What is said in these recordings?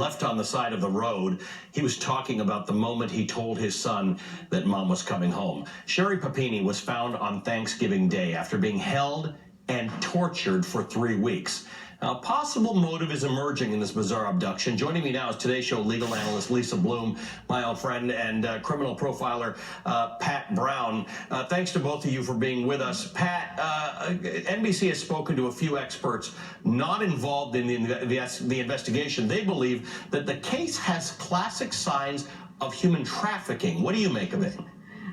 Left on the side of the road, he was talking about the moment he told his son that mom was coming home. Sherri Papini was found on Thanksgiving Day after being held and tortured for 3 weeks. Now, a possible motive is emerging in this bizarre abduction. Joining me now is Today Show legal analyst Lisa Bloom, my old friend, and criminal profiler Pat Brown. Thanks to both of you for being with us. Pat, NBC has spoken to a few experts not involved in the investigation. They believe that the case has classic signs of human trafficking. What do you make of it?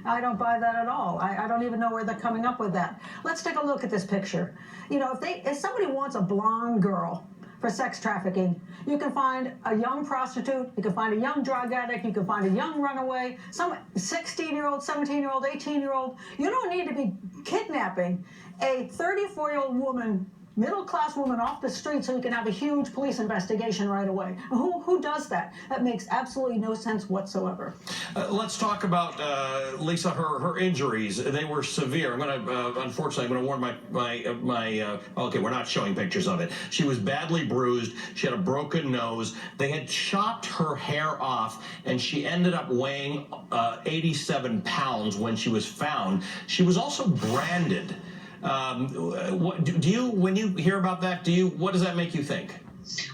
I don't buy that at all. I don't even know where they're coming up with that. Let's take a look at this picture. You know, if somebody wants a blonde girl for sex trafficking, you can find a young prostitute, you can find a young drug addict, you can find a young runaway, some 16-year-old, 17-year-old, 18-year-old. You don't need to be kidnapping a 34-year-old woman, middle-class woman off the street so you can have a huge police investigation right away. Who does that? That makes absolutely no sense whatsoever. Let's talk about, Lisa, her injuries. They were severe. I'm going to, unfortunately, I'm going to warn okay, we're not showing pictures of it. She was badly bruised. She had a broken nose. They had chopped her hair off, and she ended up weighing 87 pounds when she was found. She was also branded. When you hear about that, what does that make you think?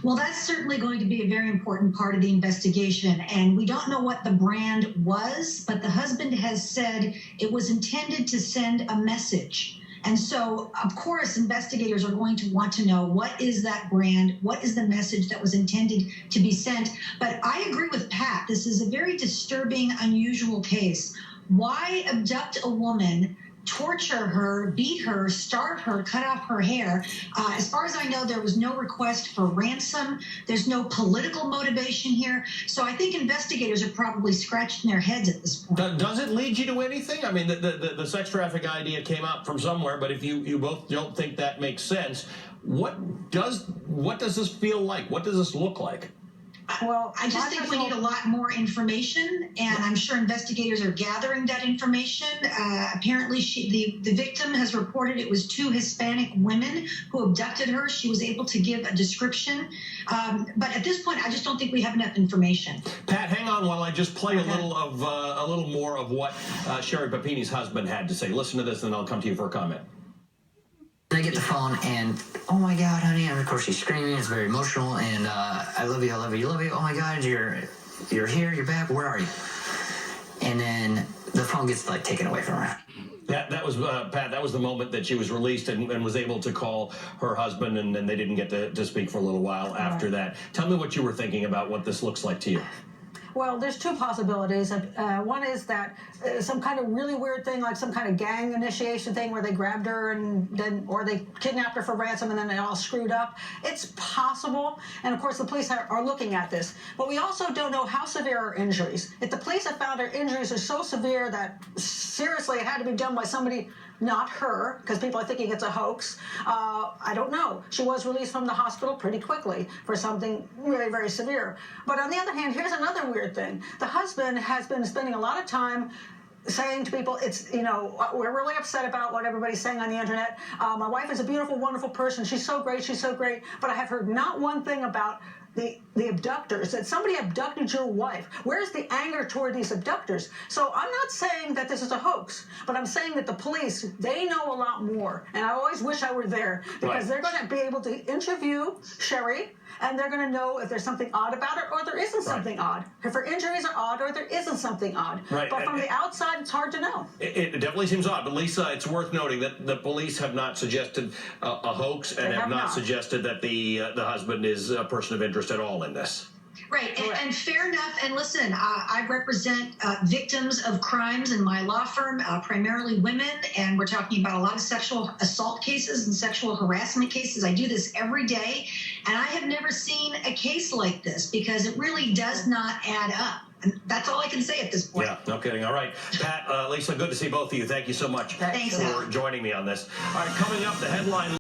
Well, that's certainly going to be a very important part of the investigation, and we don't know what the brand was, but the husband has said it was intended to send a message. And so, of course, investigators are going to want to know, what is that brand? What is the message that was intended to be sent? But I agree with Pat. This is a very disturbing, unusual case. Why abduct a woman, torture her, beat her, starve her, cut off her hair? As far as I know, there was no request for ransom. There's no political motivation here. So I think investigators are probably scratching their heads at this point. Does it lead you to anything? I mean, the sex traffic idea came out from somewhere, but if you both don't think that makes sense, what does this feel like? What does this look like? Well, I just think we need a lot more information, and I'm sure investigators are gathering that information. Apparently, the victim has reported it was 2 Hispanic women who abducted her. She was able to give a description. But at this point, I just don't think we have enough information. Pat, hang on while I just play a little more of what Sherri Papini's husband had to say. Listen to this, and then I'll come to you for a comment. I get the phone and, oh my God, honey, and of course she's screaming, it's very emotional, and I love you, I love you, I love you, oh my God, you're here, you're back, where are you? And then the phone gets like taken away from her. That was, Pat, that was the moment that she was released and was able to call her husband, and then they didn't get to speak for a little while after that. Tell me what you were thinking about what this looks like to you. Well, there's 2 possibilities. One is that some kind of really weird thing, like some kind of gang initiation thing where they grabbed her or they kidnapped her for ransom and then they all screwed up. It's possible. And of course, the police are looking at this. But we also don't know how severe her injuries. If the police have found her injuries are so severe that seriously it had to be done by somebody, not her, because people are thinking it's a hoax. I don't know. She was released from the hospital pretty quickly for something very, very severe. But on the other hand, here's another weird thing. The husband has been spending a lot of time saying to people, we're really upset about what everybody's saying on the internet. My wife is a beautiful, wonderful person. She's so great, but I have heard not one thing about the abductors, that somebody abducted your wife. Where's the anger toward these abductors? So I'm not saying that this is a hoax, but I'm saying that the police, they know a lot more. And I always wish I were there, because they're going to be able to interview Sherri, and they're going to know if there's something odd about her or there isn't something odd. If her injuries are odd or there isn't something odd. But from the outside, it's hard to know. It definitely seems odd. But Lisa, it's worth noting that the police have not suggested a hoax and have not suggested that the husband is a person of interest at all in this. Right, and fair enough. And listen, I represent victims of crimes in my law firm, primarily women, and we're talking about a lot of sexual assault cases and sexual harassment cases. I do this every day, and I have never seen a case like this, because it really does not add up. And that's all I can say at this point. Yeah, no kidding. All right. Pat, Lisa, good to see both of you. Thank you so much for joining me on this. All right, coming up, the headline.